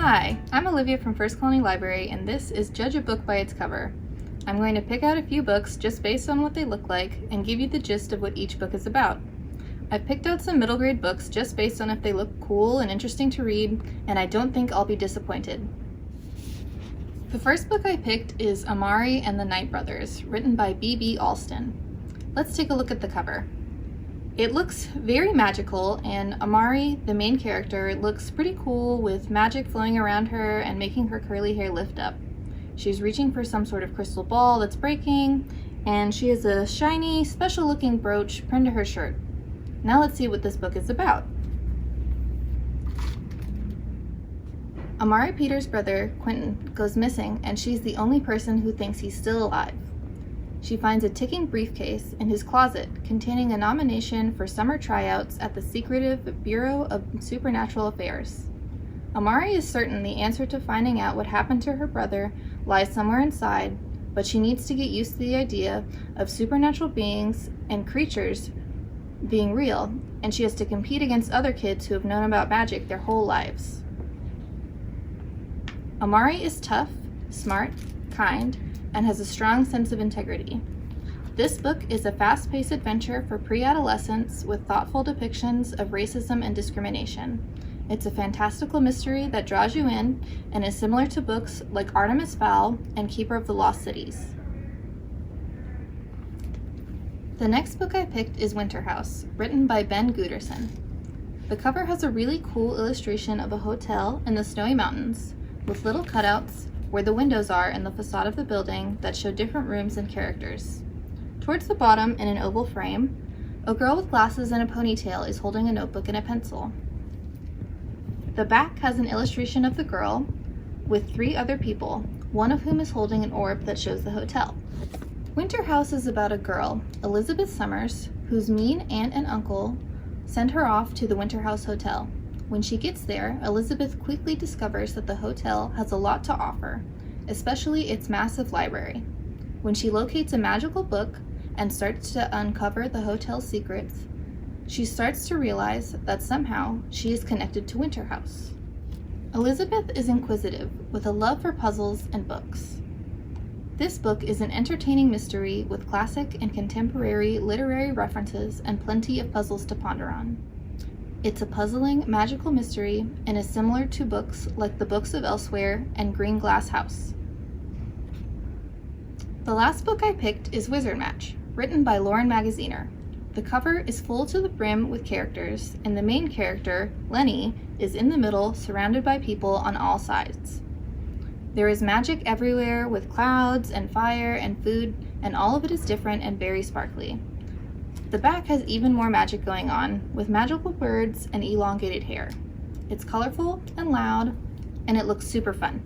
Hi, I'm Olivia from First Colony Library, and this is Judge a Book by its Cover. I'm going to pick out a few books just based on what they look like and give you the gist of what each book is about. I've picked out some middle grade books just based on if they look cool and interesting to read, and I don't think I'll be disappointed. The first book I picked is Amari and the Night Brothers, written by B.B. Alston. Let's take a look at the cover. It looks very magical, and Amari, the main character, looks pretty cool with magic flowing around her and making her curly hair lift up. She's reaching for some sort of crystal ball that's breaking, and she has a shiny, special-looking brooch pinned to her shirt. Now let's see what this book is about. Amari Peter's brother, Quentin, goes missing, and she's the only person who thinks he's still alive. She finds a ticking briefcase in his closet containing a nomination for summer tryouts at the secretive Bureau of Supernatural Affairs. Amari is certain the answer to finding out what happened to her brother lies somewhere inside, but she needs to get used to the idea of supernatural beings and creatures being real, and she has to compete against other kids who have known about magic their whole lives. Amari is tough, smart, kind, and has a strong sense of integrity. This book is a fast-paced adventure for pre-adolescents with thoughtful depictions of racism and discrimination. It's a fantastical mystery that draws you in and is similar to books like Artemis Fowl and Keeper of the Lost Cities. The next book I picked is Winter House, written by Ben Gooderson. The cover has a really cool illustration of a hotel in the snowy mountains with little cutouts where the windows are in the facade of the building that show different rooms and characters. Towards the bottom, in an oval frame, a girl with glasses and a ponytail is holding a notebook and a pencil. The back has an illustration of the girl with 3 other people, one of whom is holding an orb that shows the hotel. Winter House is about a girl, Elizabeth Summers, whose mean aunt and uncle send her off to the Winter House Hotel. When she gets there, Elizabeth quickly discovers that the hotel has a lot to offer, especially its massive library. When she locates a magical book and starts to uncover the hotel's secrets, she starts to realize that somehow she is connected to Winter House. Elizabeth is inquisitive, with a love for puzzles and books. This book is an entertaining mystery with classic and contemporary literary references and plenty of puzzles to ponder on. It's a puzzling, magical mystery and is similar to books like The Books of Elsewhere and Green Glass House. The last book I picked is Wizard Match, written by Lauren Magaziner. The cover is full to the brim with characters, and the main character, Lenny, is in the middle, surrounded by people on all sides. There is magic everywhere with clouds and fire and food, and all of it is different and very sparkly. The back has even more magic going on, with magical birds and elongated hair. It's colorful and loud, and it looks super fun.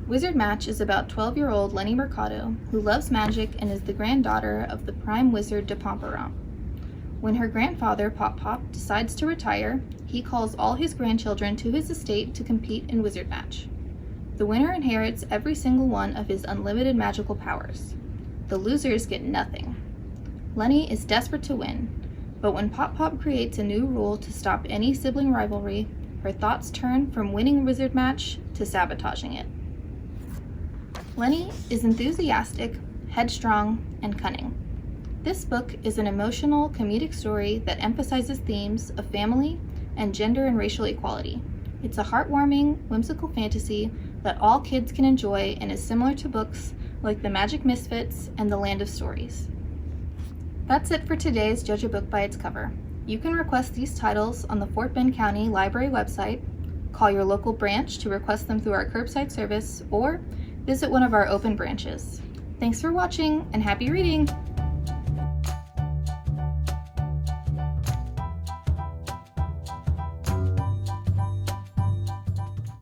Wizard Match is about 12-year-old Lenny Mercado, who loves magic and is the granddaughter of the prime wizard de Pomperon. When her grandfather, Pop Pop, decides to retire, he calls all his grandchildren to his estate to compete in Wizard Match. The winner inherits every single one of his unlimited magical powers. The losers get nothing. Lenny is desperate to win, but when Pop Pop creates a new rule to stop any sibling rivalry, her thoughts turn from winning Wizard Match to sabotaging it. Lenny is enthusiastic, headstrong, and cunning. This book is an emotional, comedic story that emphasizes themes of family and gender and racial equality. It's a heartwarming, whimsical fantasy that all kids can enjoy and is similar to books like The Magic Misfits and The Land of Stories. That's it for today's Judge a Book by its Cover. You can request these titles on the Fort Bend County Library website, call your local branch to request them through our curbside service, or visit one of our open branches. Thanks for watching, and happy reading!